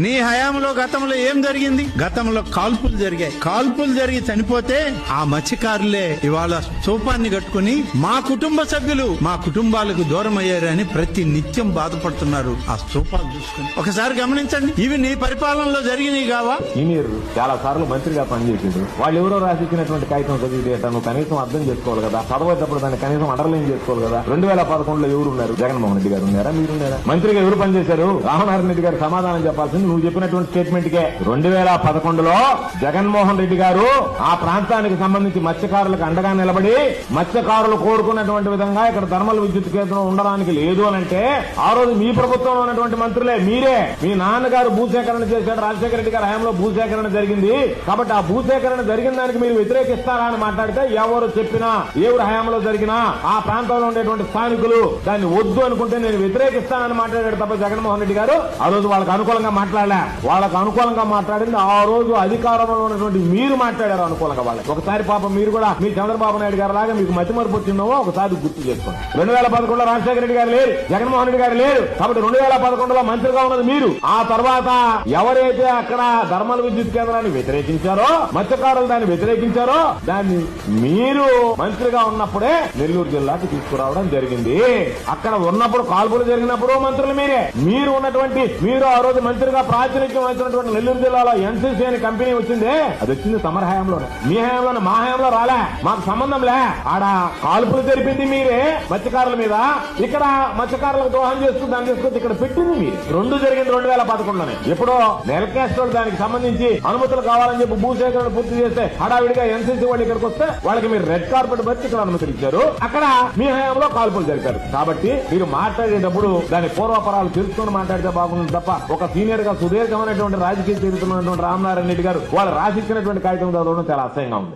నీ హయాంలో గతంలో ఏం జరిగింది? గతంలో కాల్పులు జరిగాయి. కాల్పులు జరిగి చనిపోతే ఆ మత్స్యకారులే ఇవాళ స్తూపాన్ని కట్టుకుని మా కుటుంబ సభ్యులు మా కుటుంబాలకు దూరం అయ్యారని ప్రతి నిత్యం బాధపడుతున్నారు. ఆ స్తూపాలు చూసుకుని ఒకసారి గమనించండి. ఇవి నీ పరిపాలనలో జరిగినవి కావా? సీనియర్ చాలా సార్లు మంత్రిగా పనిచేసాడు. వాళ్ళు ఎవరో రాసిచ్చినటువంటి కాగితం చదివితే నువ్వు కనీసం అర్థం చేసుకోవాలి కదా. చదవేటప్పుడు దాన్ని కనీసం అండర్లైన్ చేసుకోవాలి కదా. 2011లో ఎవరు ఉన్నారు? జగన్మోహన్ రెడ్డి గారు ఉన్నారా? మీరున్నారా? మంత్రిగా ఎవరు పనిచేశారు? రామనారాయణ రెడ్డి గారు సమాధానం చెప్పాల్సింది నువ్వు చెప్పినటువంటి స్టేట్మెంట్ కే. 2011లో జగన్మోహన్ రెడ్డి గారు ఆ ప్రాంతానికి సంబంధించి మత్స్యకారులకు అండగా నిలబడి మత్స్యకారులు కోరుకున్నటువంటి విధంగా ఇక్కడ థర్మల్ విద్యుత్ కేంద్రం ఉండడానికి లేదు అని అంటే ఆ రోజు మీ ప్రభుత్వంలో ఉన్నటువంటి మంత్రులే మీరే. మీ నాన్నగారు భూసేకరణ చేశాడు. రాజశేఖర రెడ్డి గారి హయాంలో భూసేకరణ జరిగింది కాబట్టి ఆ భూసేకరణ జరిగిన దానికి మీరు వ్యతిరేకిస్తారా అని మాట్లాడితే ఎవరు చెప్పినా ఎవరు హయాంలో జరిగినా ఆ ప్రాంతంలో ఉండేటువంటి స్థానికులు దాన్ని వద్దు అనుకుంటే నేను వ్యతిరేకిస్తానని మాట్లాడాడు తప్ప జగన్మోహన్ రెడ్డి గారు ఆ రోజు వాళ్ళకి అనుకూలంగా మాట్లాడలే. వాళ్ళకు అనుకూలంగా మాట్లాడింది ఆ రోజు అధికారంలో ఉన్నటువంటి మీరు మాట్లాడారు అనుకూలంగా. వాళ్ళకి ఒకసారి పాపం మీరు కూడా మీ చంద్రబాబు నాయుడు గారు లాగా మీకు మతిమరుపు వచ్చిందో ఒకసారి గుర్తు చేసుకోండి. 2011లో రాజశేఖర రెడ్డి గారు లేరు, జగన్మోహన్ రెడ్డి గారు లేరు కాబట్టి 2011లో మంత్రిగా ఉన్నది మీరు. ఆ తర్వాత ఎవరైతే అక్కడ థర్మల్ విద్యుత్ కేంద్రాన్ని వ్యతిరేకించారో మత్స్యకారులు దాన్ని వ్యతిరేకించారో దాన్ని మీరు మంత్రిగా ఉన్నప్పుడే నెల్లూరు జిల్లాకి తీసుకురావడం జరిగింది. అక్కడ ఉన్నప్పుడు కాల్పులు జరిగినప్పుడు మంత్రులు మీరే. మీరు ఉన్నటువంటి మీరు ఆ రోజు మంత్రిగా ప్రాతినిధ్యం వహించినటువంటి నెల్లూరు జిల్లాలో ఎన్సీసీ అనే కంపెనీ వచ్చింది. అది వచ్చింది తమరి హయాంలోనే. మీ హయాంలోనే, మా హయాంలో రాలే. మాకు సంబంధం లే. ఆడ కాల్పులు జరిపింది మీరే మత్స్యకారుల మీద. ఇక్కడ మత్స్యకారులకు దోహం చేస్తూ దాన్ని తీసుకొచ్చి ఇక్కడ పెట్టింది మీరు. రెండు జరిగింది 2011లోనే. ఎప్పుడో నెలకేస్టోళ్ళు దానికి సంబంధించి అనుమతులు కావాలని చెప్పి భూసేకరణ పూర్తి చేస్తే హడావిడిగా ఎన్సీసీ వాళ్ళు ఇక్కడికి వస్తే వాళ్ళకి మీరు రెడ్ కార్పెట్ బట్టి ఇక్కడ అనుమతులు ఇచ్చారు. అక్కడ మీ హయాంలో కాల్పులు జరిపారు. కాబట్టి మీరు మాట్లాడేటప్పుడు దాని పూర్వపరాలు తెలుసుకొని మాట్లాడితే బాగుంది తప్ప ఒక సీనియర్ గా సుదీర్ఘమైనటువంటి రాజకీయ చరిత్రలో ఉన్నటువంటి రామనారాయణ రెడ్డి గారు వాళ్ళు రాసిచ్చినటువంటి కాగితం చదవడం చాలా అసహ్యంగా ఉంది.